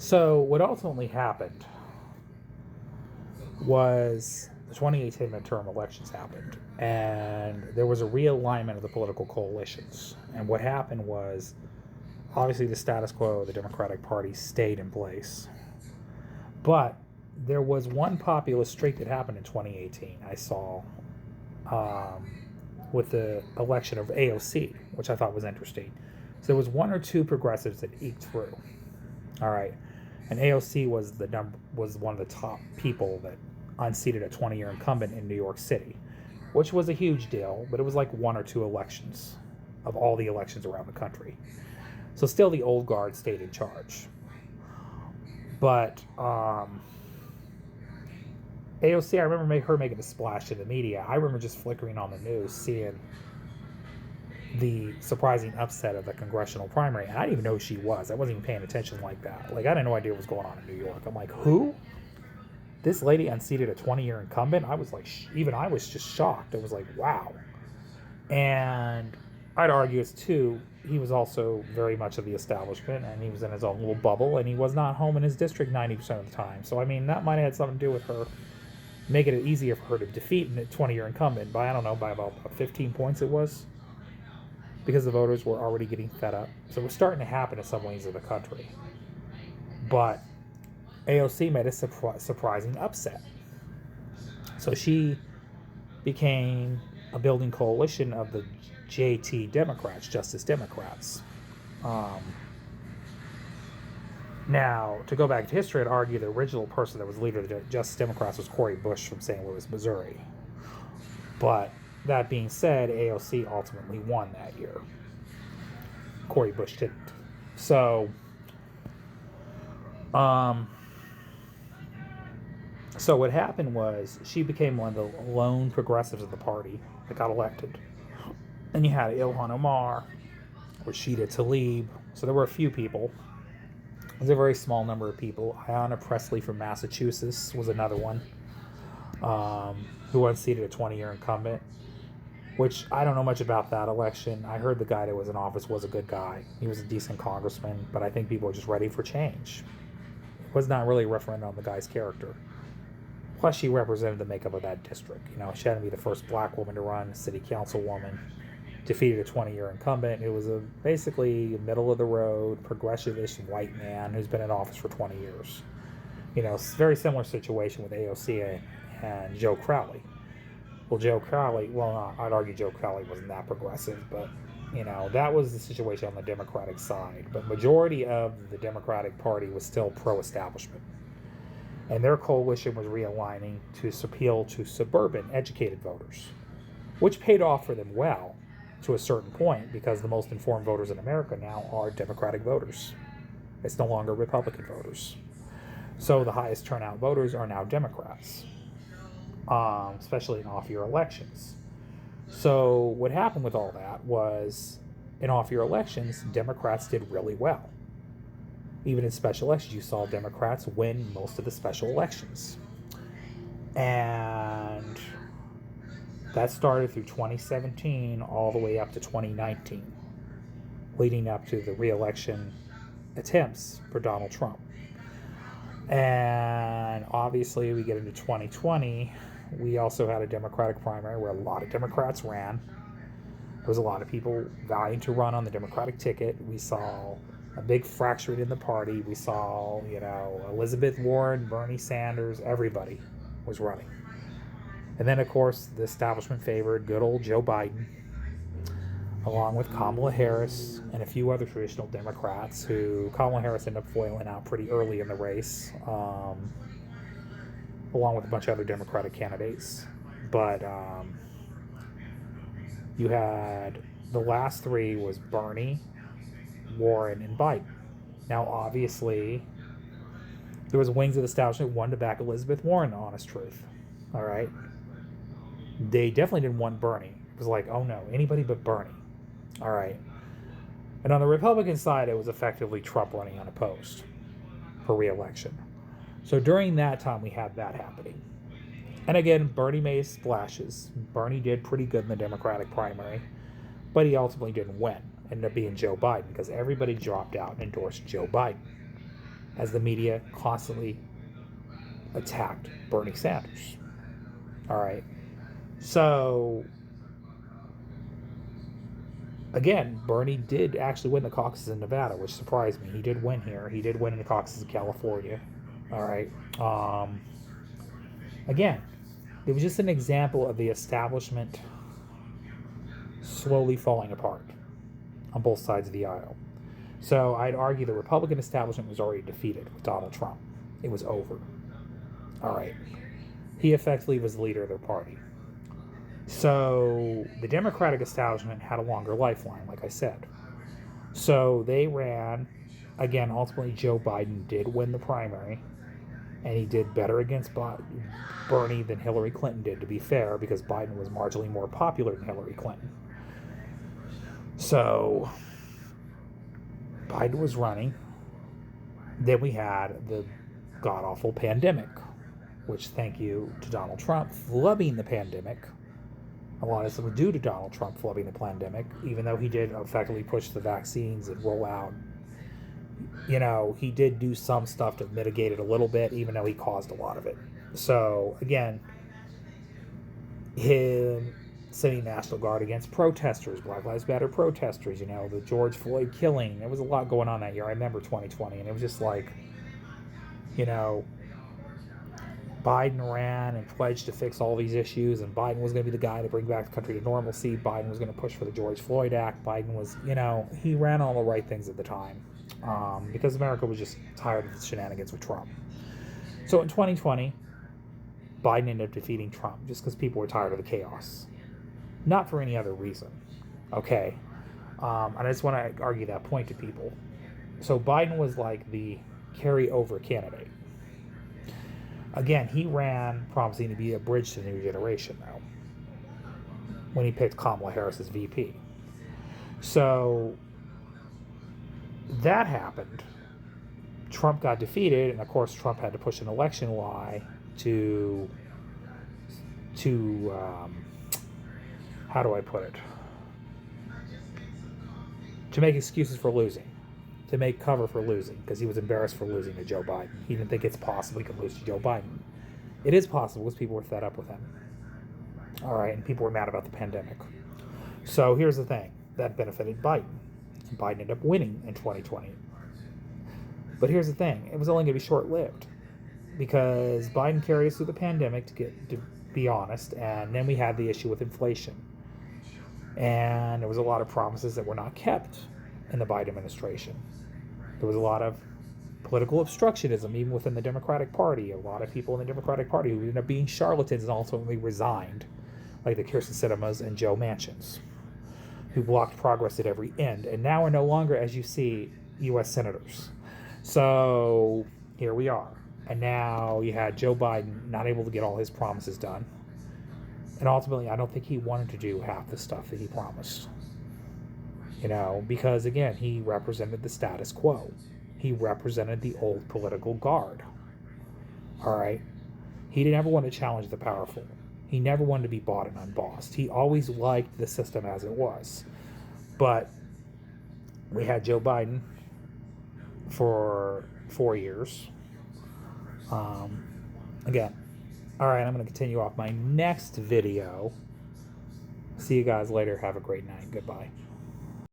So what ultimately happened was the 2018 midterm elections happened, and there was a realignment of the political coalitions. And what happened was, obviously, the status quo, the Democratic Party, stayed in place. But there was one populist streak that happened in 2018. I saw with the election of AOC, which I thought was interesting. So there was one or two progressives that eked through. All right, and AOC was one of the top people that unseated a 20-year incumbent in New York City, which was a huge deal. But it was like one or two elections of all the elections around the country. So still, the old guard stayed in charge. But AOC, I remember her making a splash in the media. I remember just flickering on the news, seeing the surprising upset of the congressional primary. And I didn't even know who she was. I wasn't even paying attention like that. Like, I had no idea what was going on in New York. I'm like, who? This lady unseated a 20-year incumbent? I was like, even I was just shocked. I was like, wow. And I'd argue it's too, he was also very much of the establishment, and he was in his own little bubble, and he was not home in his district 90% of the time. So, I mean, that might have had something to do with her making it easier for her to defeat a 20-year incumbent by, I don't know, by about 15 points it was, because the voters were already getting fed up. So it was starting to happen in some ways of the country. But AOC made a surprising upset. So she became a building coalition of the JT Democrats, Justice Democrats. Now, to go back to history, I'd argue the original person that was leader of the Justice Democrats was Cori Bush from St. Louis, Missouri. But that being said, AOC ultimately won that year. Cori Bush didn't. So what happened was she became one of the lone progressives of the party that got elected. Then you had Ilhan Omar, Rashida Tlaib. So there were a few people. It was a very small number of people. Ayanna Pressley from Massachusetts was another one, who unseated a 20-year incumbent, which I don't know much about that election. I heard the guy that was in office was a good guy. He was a decent congressman, but I think people were just ready for change. It was not really a referendum on the guy's character. Plus, she represented the makeup of that district. You know, she had to be the first black woman to run, a city councilwoman, defeated a 20-year incumbent. It was basically a middle-of-the-road, progressive-ish white man who's been in office for 20 years. You know, very similar situation with AOC and Joe Crowley. Well, I'd argue Joe Crowley wasn't that progressive, but, you know, that was the situation on the Democratic side. But majority of the Democratic Party was still pro-establishment. And their coalition was realigning to appeal to suburban, educated voters, which paid off for them well to a certain point, because the most informed voters in America now are Democratic voters. It's no longer Republican voters. So the highest turnout voters are now Democrats, especially in off-year elections. So what happened with all that was, in off-year elections, Democrats did really well. Even in special elections, you saw Democrats win most of the special elections. And that started through 2017 all the way up to 2019, leading up to the re-election attempts for Donald Trump. And obviously, we get into 2020, we also had a Democratic primary where a lot of Democrats ran. There was a lot of people vying to run on the Democratic ticket. We saw a big fracturing in the party. We saw, you know, Elizabeth Warren, Bernie Sanders, everybody was running. And then, of course, the establishment favored good old Joe Biden, along with Kamala Harris and a few other traditional Democrats, who Kamala Harris ended up foiling out pretty early in the race, along with a bunch of other Democratic candidates. But you had the last three was Bernie, Warren, and Biden. Now, obviously, there was wings of the establishment wanted to back Elizabeth Warren, the honest truth. All right? They definitely didn't want Bernie. It was like, oh no, anybody but Bernie. All right. And on the Republican side, it was effectively Trump running unopposed for re-election. So during that time, we had that happening. And again, Bernie made splashes. Bernie did pretty good in the Democratic primary, but he ultimately didn't win. Ended up being Joe Biden, because everybody dropped out and endorsed Joe Biden. as the media constantly attacked Bernie Sanders. All right. So, again, Bernie did actually win the caucus in Nevada, which surprised me. He did win here. He did win in the caucus in California. All right. Again, it was just an example of the establishment slowly falling apart on both sides of the aisle. So I'd argue the Republican establishment was already defeated with Donald Trump. It was over. All right. He effectively was the leader of their party. So the Democratic establishment had a longer lifeline, like I said. So they ran, again, ultimately Joe Biden did win the primary, and he did better against Bernie than Hillary Clinton did, to be fair, because Biden was marginally more popular than Hillary Clinton. So Biden was running. Then we had the god-awful pandemic, which, thank you to Donald Trump flubbing the pandemic. A lot of this was due to Donald Trump flubbing the pandemic, even though he did effectively push the vaccines and roll out. You know, he did do some stuff to mitigate it a little bit, even though he caused a lot of it. So, again, him sending National Guard against protesters, Black Lives Matter protesters, you know, the George Floyd killing. There was a lot going on that year. I remember 2020, and it was just like, you know, Biden ran and pledged to fix all these issues, and Biden was going to be the guy to bring back the country to normalcy. Biden was going to push for the George Floyd Act. Biden was, you know, he ran all the right things at the time because America was just tired of the shenanigans with Trump. So in 2020, Biden ended up defeating Trump just because people were tired of the chaos. Not for any other reason, okay? And I just want to argue that point to people. So Biden was like the carryover candidate. Again, he ran promising to be a bridge to the new generation, though, when he picked Kamala Harris as VP. So that happened. Trump got defeated, and of course Trump had to push an election lie to how do I put it? To make excuses for losing. To make cover for losing, because he was embarrassed for losing to Joe Biden. He didn't think it's possible he could lose to Joe Biden. It is possible because people were fed up with him. All right, and people were mad about the pandemic. So here's the thing. That benefited Biden. And Biden ended up winning in 2020. But here's the thing. It was only going to be short-lived, because Biden carried us through the pandemic, to be honest, and then we had the issue with inflation. And there was a lot of promises that were not kept in the Biden administration. There was a lot of political obstructionism, even within the Democratic Party. A lot of people in the Democratic Party who ended up being charlatans and ultimately resigned, like the Kirsten Sinemas and Joe Manchins, who blocked progress at every end, and now are no longer, as you see, U.S. senators. So here we are. And now you had Joe Biden not able to get all his promises done. And ultimately, I don't think he wanted to do half the stuff that he promised. You know, because again, he represented the status quo. He represented the old political guard. All right? He never wanted to challenge the powerful. He never wanted to be bought and unbossed. He always liked the system as it was. But we had Joe Biden for 4 years. Again, all right, I'm going to continue off my next video. See you guys later. Have a great night. Goodbye.